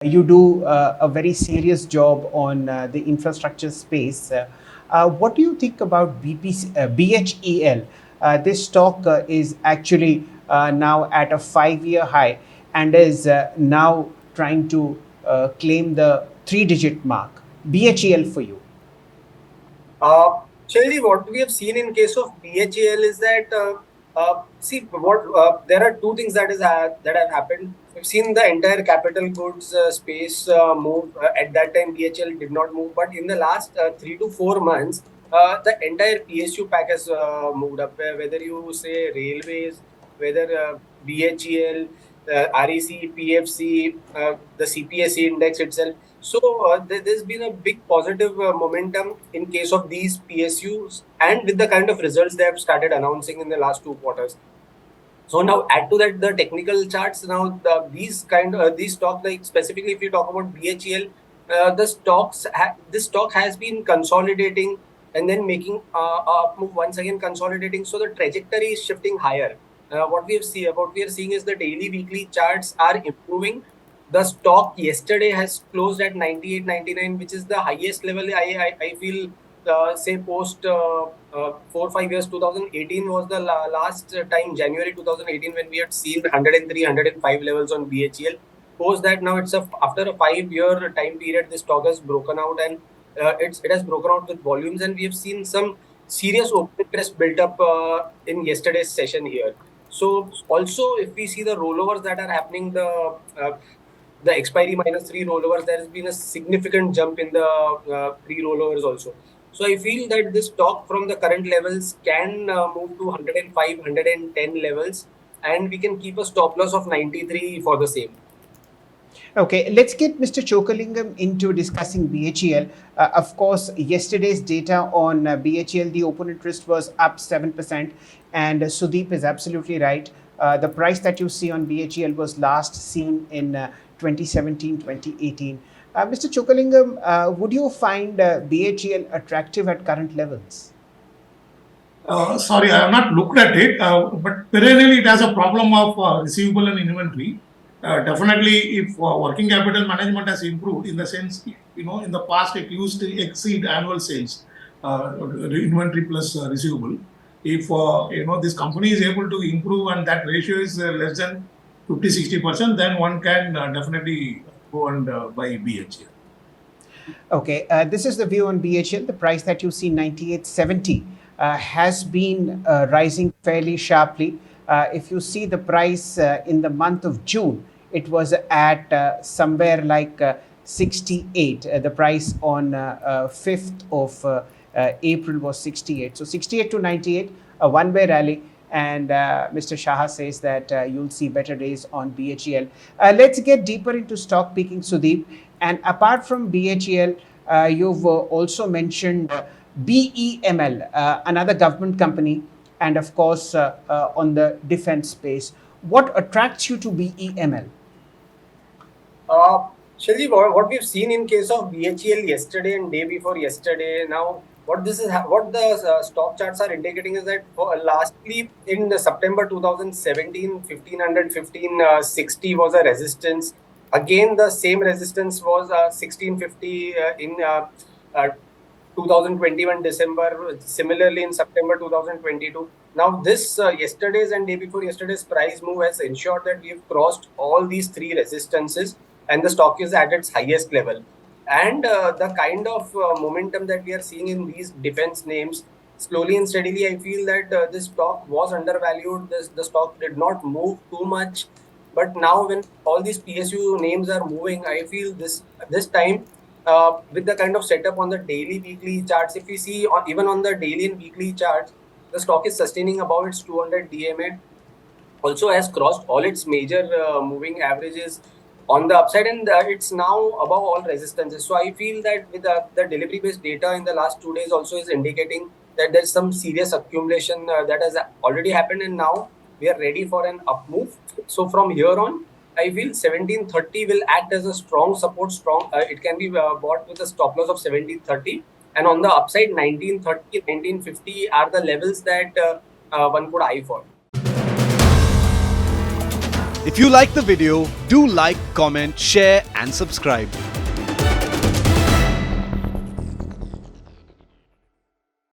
You do a very serious job on the infrastructure space. What do you think about BHEL? This stock is actually now at a 5-year high and is now trying to claim the 3-digit mark. BHEL for you. Shaileji, what we have seen in case of BHEL is that see what there are two things that have happened. We've seen the entire capital goods space move. At that time, BHEL did not move, but in the last 3 to 4 months, the entire PSU pack has moved up. Whether you say railways, whether BHEL, REC, PFC, the CPSE index itself. So there's been a big positive momentum in case of these PSUs, and with the kind of results they have started announcing in the last 2 quarters. So now add to that the technical charts. Now these stocks, like specifically if you talk about BHEL, this stock has been consolidating and then making a move once again consolidating. So the trajectory is shifting higher. What we are seeing is the daily, weekly charts are improving. The stock yesterday has closed at 98.99, which is the highest level. I feel say post 4 5 years. 2018 was the last time, January 2018, when we had seen 103 105 levels on BHEL. Post that, now it's after a 5-year time period, this stock has broken out, and it has broken out with volumes, and we have seen some serious open interest built up in yesterday's session here. So also, if we see the rollovers that are happening, the expiry -3 rollovers, there has been a significant jump in the pre-rollovers also. So I feel that this stock from the current levels can move to 105, 110 levels, and we can keep a stop loss of 93 for the same. Okay, let's get Mr. Chokalingam into discussing BHEL. Of course, yesterday's data on BHEL, the open interest was up 7%, and Sudeep is absolutely right. The price that you see on BHEL was last seen in 2017, 2018. Mr. Chokalingam, would you find BHEL attractive at current levels? Sorry, I have not looked at it, but perennially it has a problem of receivable and inventory. Definitely, if working capital management has improved, in the sense, in the past it used to exceed annual sales, inventory plus receivable. If this company is able to improve and that ratio is less than 50-60%, then one can definitely go and buy BHEL. Okay, this is the view on BHEL. The price that you see, 98.70, has been rising fairly sharply. If you see the price in the month of June, it was at somewhere like 68. The price on 5th of April was 68. So 68 to 98, a one-way rally. And Mr. Shah says that you'll see better days on BHEL. Let's get deeper into stock picking, Sudeep. And apart from BHEL, you've also mentioned BEML, another government company, and of course on the defense space. What attracts you to BEML? Shilji, what we've seen in case of BHEL yesterday and day before yesterday, now what the stock charts are indicating is that lastly in September 2017, 1500, 1560 was a resistance. Again, the same resistance was 1650 in 2021 December, similarly in September 2022. Now this yesterday's and day before yesterday's price move has ensured that we've crossed all these three resistances, and the stock is at its highest level. And the kind of momentum that we are seeing in these defense names, slowly and steadily, I feel that this stock was undervalued. The stock did not move too much, but now when all these PSU names are moving, I feel this time with the kind of setup on the daily, weekly charts, if we see even on the daily and weekly charts, the stock is sustaining above its 200 DMA. Also has crossed all its major moving averages on the upside, and it's now above all resistances. So I feel that with the delivery based data in the last 2 days also is indicating that there's some serious accumulation that has already happened, and now we are ready for an up move. So from here on, I feel 1730 will act as a strong support. It can be bought with a stop loss of 1730, and on the upside 1930, 1950 are the levels that one could eye for. If you like the video, do like, comment, share and subscribe.